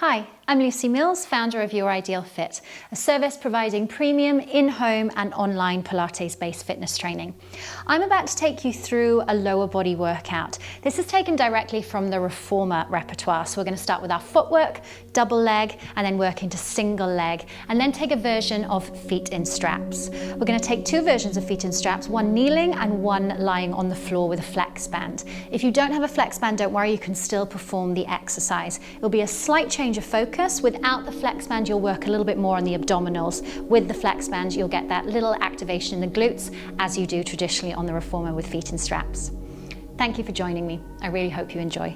Hi, I'm Lucy Mills, founder of Your Ideal Fit, a service providing premium in-home and online Pilates-based fitness training. I'm about to take you through a lower body workout. This is taken directly from the reformer repertoire. So we're going to start with our footwork, double leg, and then work into single leg, and then take a version of feet in straps. We're going to take two versions of feet in straps, one kneeling and one lying on the floor with a flex band. If you don't have a flex band, don't worry, you can still perform the exercise. It'll be a slight change of focus. Without the flex band, you'll work a little bit more on the abdominals. With the flex band, you'll get that little activation in the glutes as you do traditionally on the reformer with feet in straps. Thank you for joining me. I really hope you enjoy.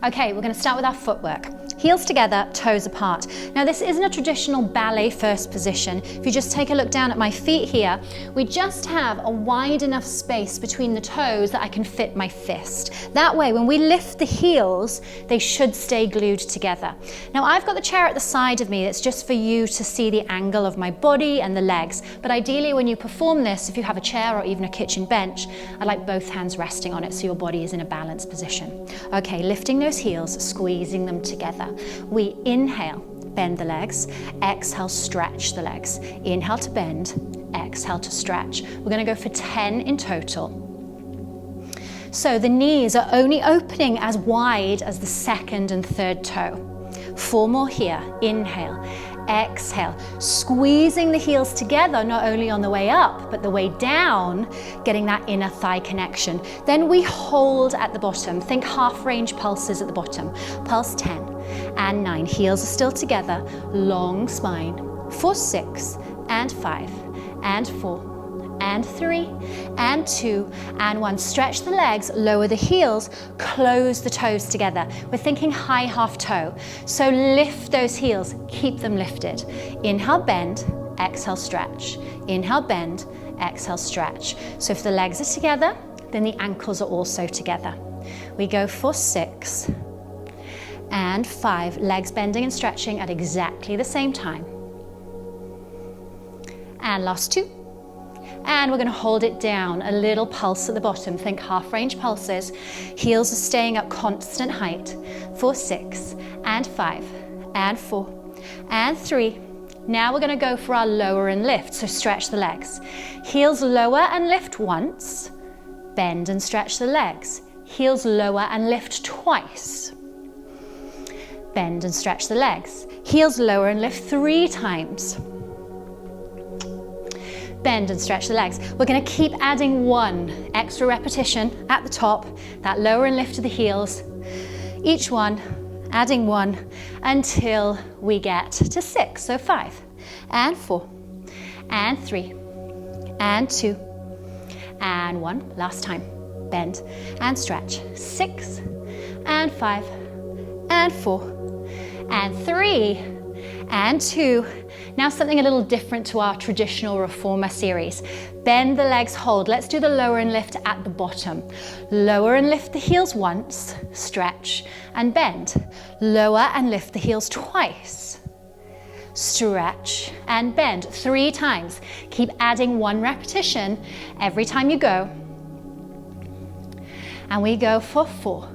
Okay, we're going to start with our footwork. Heels together, toes apart. Now this isn't a traditional ballet first position. If you just take a look down at my feet here, we just have a wide enough space between the toes that I can fit my fist. That way, when we lift the heels, they should stay glued together. Now I've got the chair at the side of me. It's just for you to see the angle of my body and the legs. But ideally, when you perform this, if you have a chair or even a kitchen bench, I like both hands resting on it so your body is in a balanced position. Okay, lifting those heels, squeezing them together. We inhale, bend the legs, exhale, stretch the legs. Inhale to bend, exhale to stretch. We're going to go for 10 in total. So the knees are only opening as wide as the second and third toe. 4 more here. Inhale, exhale, squeezing the heels together, not only on the way up, but the way down, getting that inner thigh connection. Then we hold at the bottom. Think half range pulses at the bottom. Pulse 10 and 9. Heels are still together. Long spine. 4, 6 and 5 and 4 and 3 and 2 and 1. Stretch the legs, lower the heels, close the toes together. We're thinking high half toe. So lift those heels, keep them lifted. Inhale, bend, exhale, stretch. Inhale, bend, exhale, stretch. So if the legs are together, then the ankles are also together. We go for 6 and 5, legs bending and stretching at exactly the same time. And last 2. And we're going to hold it down, a little pulse at the bottom. Think half range pulses. Heels are staying at constant height. 4, 6 and 5 and 4 and 3. Now we're going to go for our lower and lift. So stretch the legs. Heels lower and lift once. Bend and stretch the legs. Heels lower and lift twice. Bend and stretch the legs. Heels lower and lift 3 times. Bend and stretch the legs. We're going to keep adding 1 extra repetition at the top, that lower and lift of the heels. Each one, adding 1 until we get to 6. So 5 and 4 and 3 and 2 and 1. Last time. Bend and stretch. 6 and 5 and 4 and 3 and 2. Now something a little different to our traditional reformer series. Bend the legs, hold. Let's do the lower and lift at the bottom. Lower and lift the heels once, stretch and bend. Lower and lift the heels twice. Stretch and bend 3 times. Keep adding 1 repetition every time you go. And we go for 4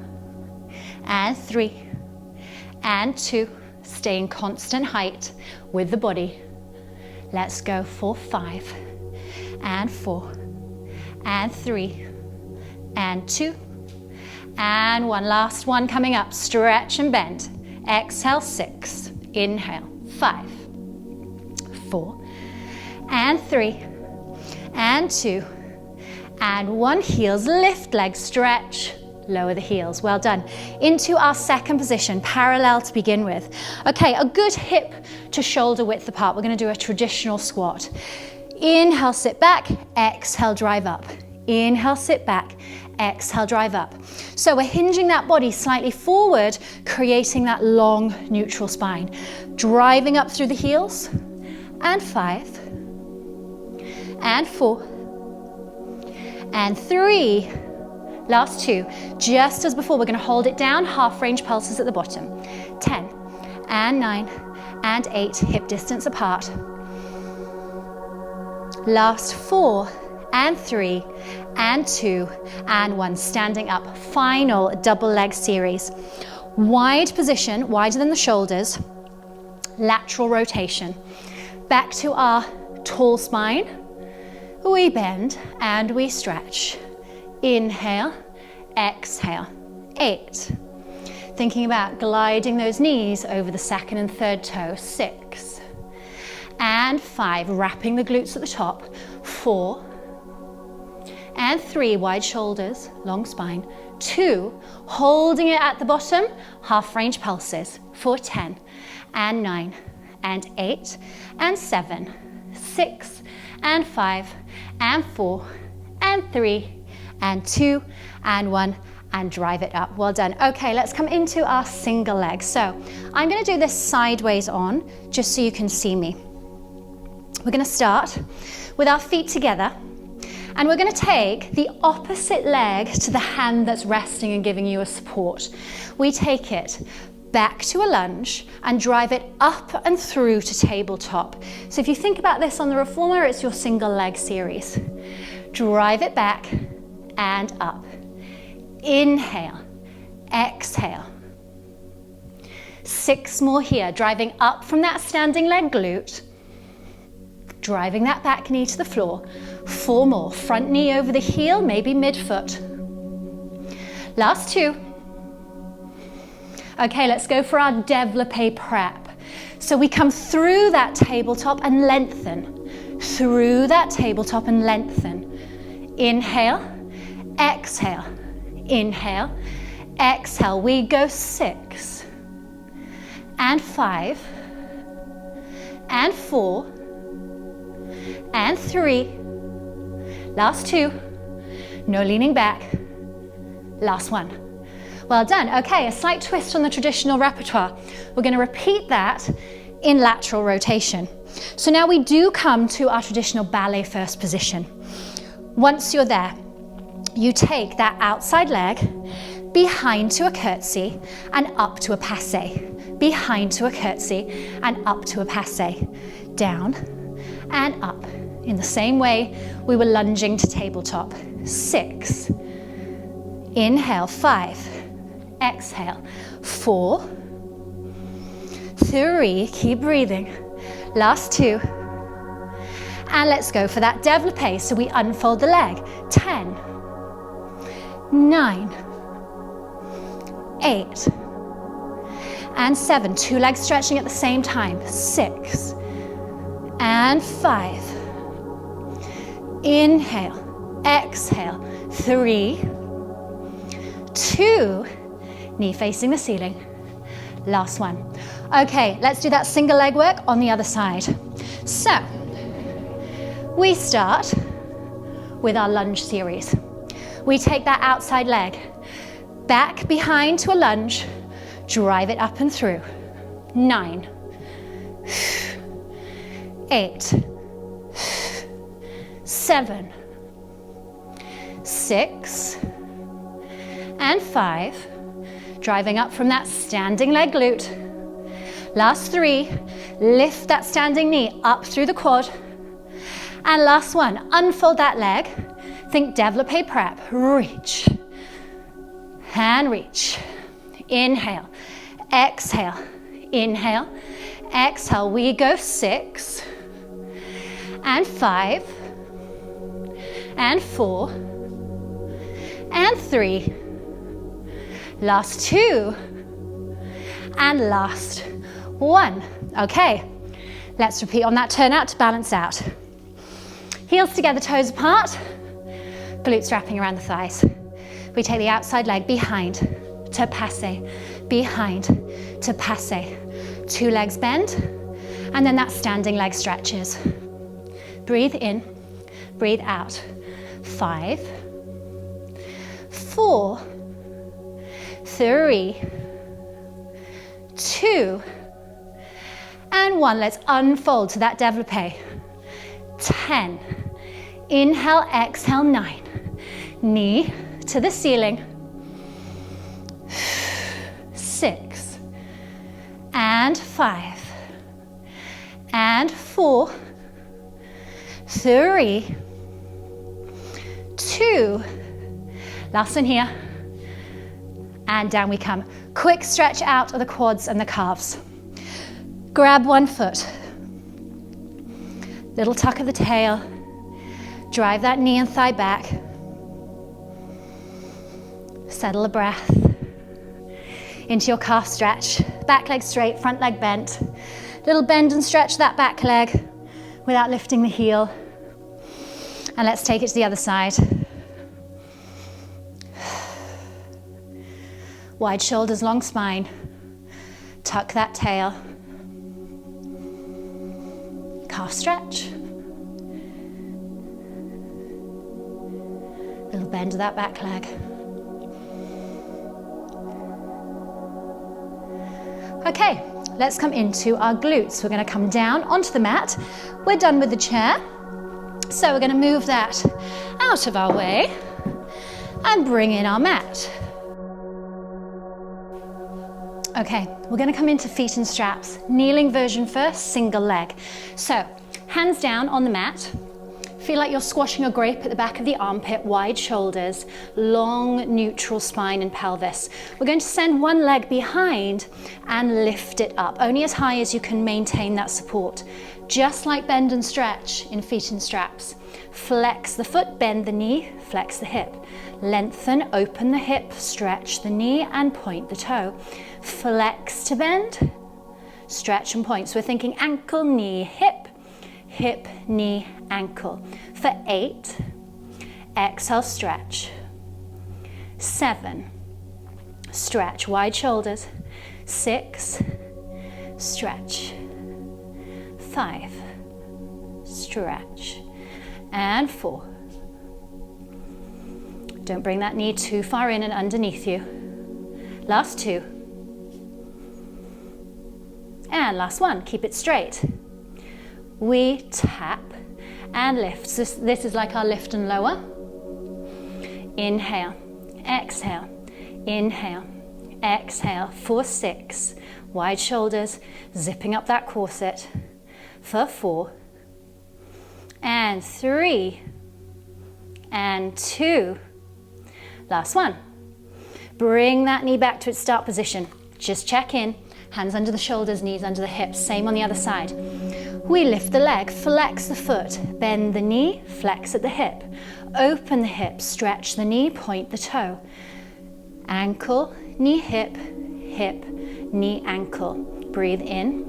and 3 and 2. Staying constant height with the body. Let's go for 5 and 4 and 3 and 2 and 1. Last one coming up. Stretch and bend. Exhale, 6. Inhale, 5, 4 and 3 and 2 and 1. Heels lift, legs stretch. Lower the heels. Well done. Into our second position, parallel to begin with. Okay, a good hip to shoulder width apart. We're going to do a traditional squat. Inhale, sit back. Exhale, drive up. Inhale, sit back. Exhale, drive up. So we're hinging that body slightly forward, creating that long neutral spine. Driving up through the heels. And 5 and 4 and 3. Last 2, just as before, we're going to hold it down, half range pulses at the bottom. 10 and 9 and 8, hip distance apart. Last 4 and 3 and 2 and 1, standing up. Final double leg series. Wide position, wider than the shoulders, lateral rotation. Back to our tall spine. We bend and we stretch. Inhale, exhale. 8. Thinking about gliding those knees over the second and third toe. 6. And 5, wrapping the glutes at the top. 4. And 3, wide shoulders, long spine. 2, holding it at the bottom, half range pulses. For 10, and 9, and 8, and 7, 6, and 5, and 4, and 3, and 2, and 1, and drive it up. Well done. Okay, let's come into our single leg. So I'm going to do this sideways on, just so you can see me. We're going to start with our feet together, and we're going to take the opposite leg to the hand that's resting and giving you a support. We take it back to a lunge and drive it up and through to tabletop. So if you think about this on the reformer, it's your single leg series. Drive it back and up. Inhale, exhale. 6 more here, driving up from that standing leg glute, driving that back knee to the floor. 4 more, front knee over the heel, maybe midfoot. Last 2. Okay, let's go for our développé prep. So we come through that tabletop and lengthen. Through that tabletop and lengthen. Inhale, exhale. Inhale, exhale. We go 6, and 5, and 4, and 3. Last 2. No leaning back. Last 1. Well done. Okay, a slight twist on the traditional repertoire. We're going to repeat that in lateral rotation. So now we do come to our traditional ballet first position. Once you're there, you take that outside leg behind to a curtsy and up to a passe. Behind to a curtsy and up to a passe. Down and up. In the same way we were lunging to tabletop. 6. Inhale, 5. Exhale, 4. 3. Keep breathing. Last 2. And let's go for that développé. So we unfold the leg. 10. 9, 8, and 7. 2 legs stretching at the same time. 6, and 5. Inhale, exhale. 3, 2, knee facing the ceiling. Last 1. Okay, let's do that single leg work on the other side. So, we start with our lunge series. We take that outside leg, back behind to a lunge, drive it up and through. 9, 8, 7, 6, and 5. Driving up from that standing leg glute. Last 3, lift that standing knee up through the quad. And last 1, unfold that leg. Think développé prep. Reach and reach. Inhale, exhale. Inhale, exhale. We go 6, and 5, and 4, and 3. Last 2, and last 1. Okay, let's repeat on that turn out to balance out. Heels together, toes apart. Glutes wrapping around the thighs. We take the outside leg behind to passe, behind to passe. 2 legs bend, and then that standing leg stretches. Breathe in, breathe out. 5, 4, 3, 2, and 1. Let's unfold to that développé. 10. Inhale, exhale, 9. Knee to the ceiling. 6, and 5, and 4, 3, 2. Last one here. And down we come. Quick stretch out of the quads and the calves. Grab one foot. Little tuck of the tail. Drive that knee and thigh back. Settle a breath. Into your calf stretch. Back leg straight, front leg bent. Little bend and stretch that back leg without lifting the heel. And let's take it to the other side. Wide shoulders, long spine. Tuck that tail. Calf stretch. Little bend of that back leg. Okay, let's come into our glutes. We're going to come down onto the mat. We're done with the chair. So we're going to move that out of our way and bring in our mat. Okay, we're going to come into feet and straps. Kneeling version first, single leg. So, hands down on the mat. Feel like you're squashing a grape at the back of the armpit, wide shoulders, long neutral spine and pelvis. We're going to send one leg behind and lift it up, only as high as you can maintain that support. Just like bend and stretch in feet and straps. Flex the foot, bend the knee, flex the hip. Lengthen, open the hip, stretch the knee and point the toe. Flex to bend, stretch and point. So we're thinking ankle, knee, hip, hip, knee, ankle. For 8, exhale, stretch. 7, stretch, wide shoulders. 6, stretch. 5, stretch. And 4. Don't bring that knee too far in and underneath you. Last 2. And last 1, keep it straight. We tap and lift. So this is like our lift and lower. Inhale, exhale, inhale, exhale. For 6, wide shoulders, zipping up that corset. For 4, and 3, and 2. Last 1. Bring that knee back to its start position. Just check in. Hands under the shoulders, knees under the hips. Same on the other side. We lift the leg, flex the foot, bend the knee, flex at the hip. Open the hip, stretch the knee, point the toe. Ankle, knee, hip, hip, knee, ankle. Breathe in.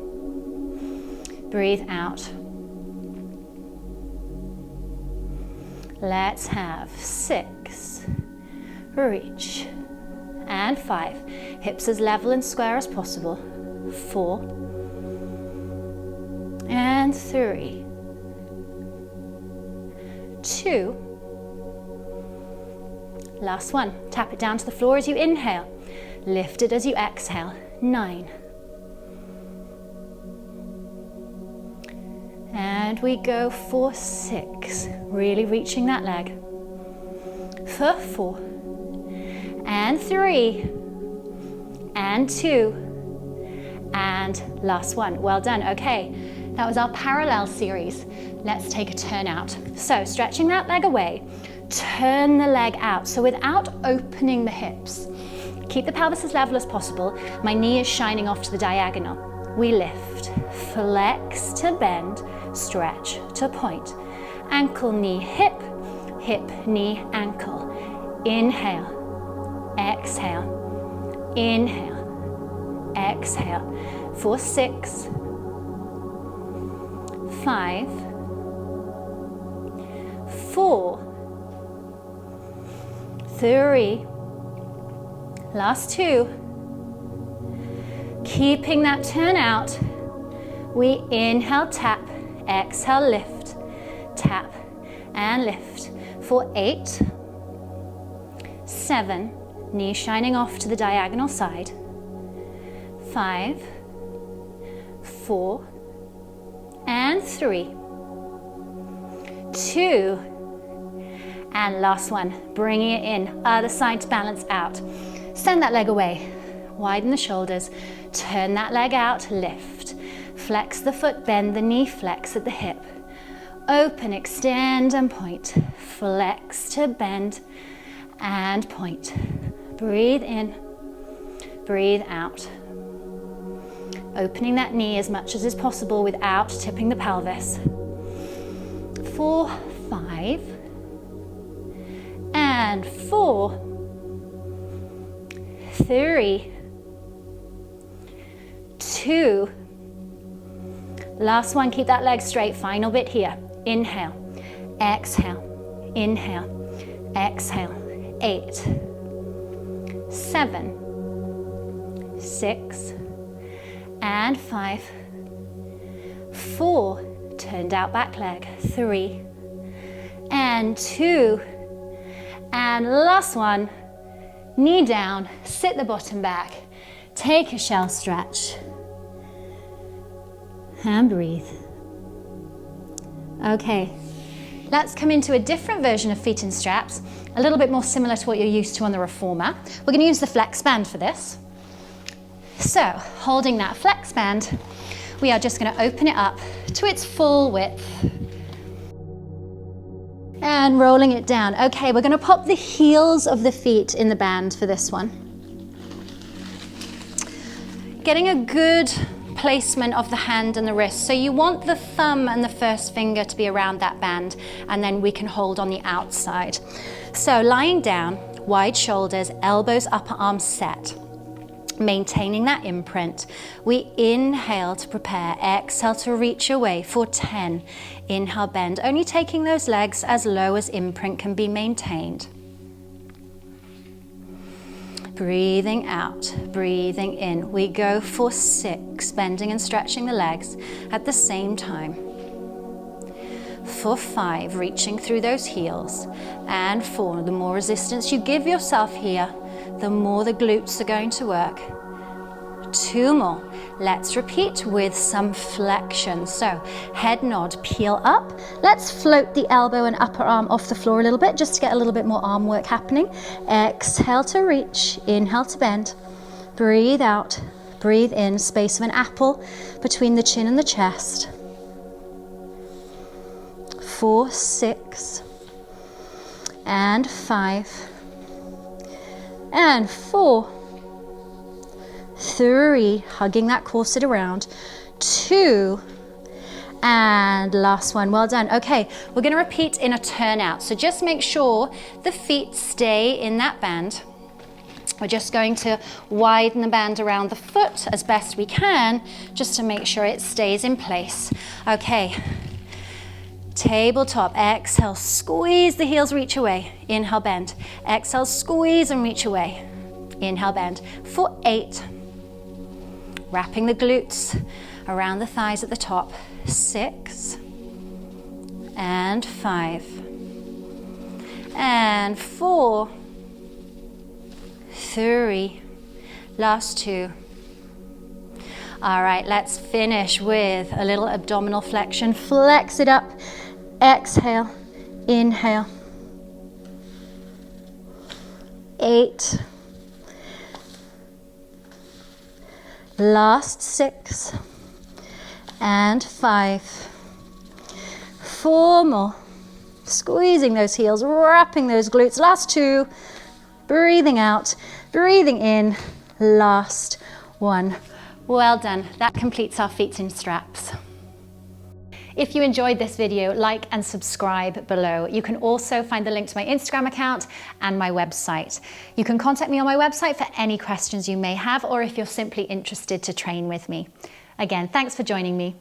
Breathe out. Let's have 6. Reach. And 5. Hips as level and square as possible. 4. And 3. 2. Last 1. Tap it down to the floor as you inhale. Lift it as you exhale. 9. And we go for 6. Really reaching that leg. For 4. And 3. And 2. And last 1. Well done. Okay, that was our parallel series. Let's take a turn out. So stretching that leg away, turn the leg out. So without opening the hips, keep the pelvis as level as possible. My knee is shining off to the diagonal. We lift, flex to bend, stretch to point. Ankle, knee, hip, hip, knee, ankle. Inhale, exhale, inhale, exhale. For 6, 5, 4, 3, last 2. Keeping that turn out, we inhale, tap, exhale, lift, tap, and lift. For 8, 7, knee shining off to the diagonal side. 5, 4, and 3, 2, and last 1. Bringing it in, other side to balance out. Send that leg away, widen the shoulders, turn that leg out, lift. Flex the foot, bend the knee, flex at the hip. Open, extend, and point. Flex to bend and point. Breathe in, breathe out. Opening that knee as much as is possible without tipping the pelvis. 4, 5, and 4, 3, 2, last one, keep that leg straight, final bit here. Inhale, exhale, inhale, exhale. 8, 7, 6, and 5, 4, turned out back leg, 3, and 2, and last one, knee down, sit the bottom back, take a shell stretch, and breathe. Okay, let's come into a different version of feet in straps, a little bit more similar to what you're used to on the reformer. We're going to use the flex band for this. So, holding that flex band, we are just going to open it up to its full width. And rolling it down. Okay, we're going to pop the heels of the feet in the band for this one. Getting a good placement of the hand and the wrist. So you want the thumb and the first finger to be around that band, and then we can hold on the outside. So lying down, wide shoulders, elbows, upper arms set. Maintaining that imprint. We inhale to prepare, exhale to reach away for 10. Inhale, bend, only taking those legs as low as imprint can be maintained. Breathing out, breathing in. We go for 6, bending and stretching the legs at the same time. For 5, reaching through those heels. And 4, the more resistance you give yourself here, the more the glutes are going to work. 2 more. Let's repeat with some flexion. So head nod, peel up. Let's float the elbow and upper arm off the floor a little bit just to get a little bit more arm work happening. Exhale to reach, inhale to bend. Breathe out, breathe in, space of an apple between the chin and the chest. 4, 6, and 5, and 4, 3, hugging that corset around, 2, and last one. Well done. Okay, we're going to repeat in a turnout. So just make sure the feet stay in that band. We're just going to widen the band around the foot as best we can, just to make sure it stays in place. Okay, tabletop, exhale, squeeze the heels, reach away, inhale, bend. Exhale, squeeze and reach away, inhale, bend. For 8, wrapping the glutes around the thighs at the top. 6, and 5, and 4, 3, last 2. All right, let's finish with a little abdominal flexion. Flex it up, exhale, inhale. 8, last 6, and 5, 4 more. Squeezing those heels, wrapping those glutes. Last 2, breathing out, breathing in, last 1. Well done, that completes our feet in straps. If you enjoyed this video, like and subscribe below. You can also find the link to my Instagram account and my website. You can contact me on my website for any questions you may have, or if you're simply interested to train with me. Again, thanks for joining me.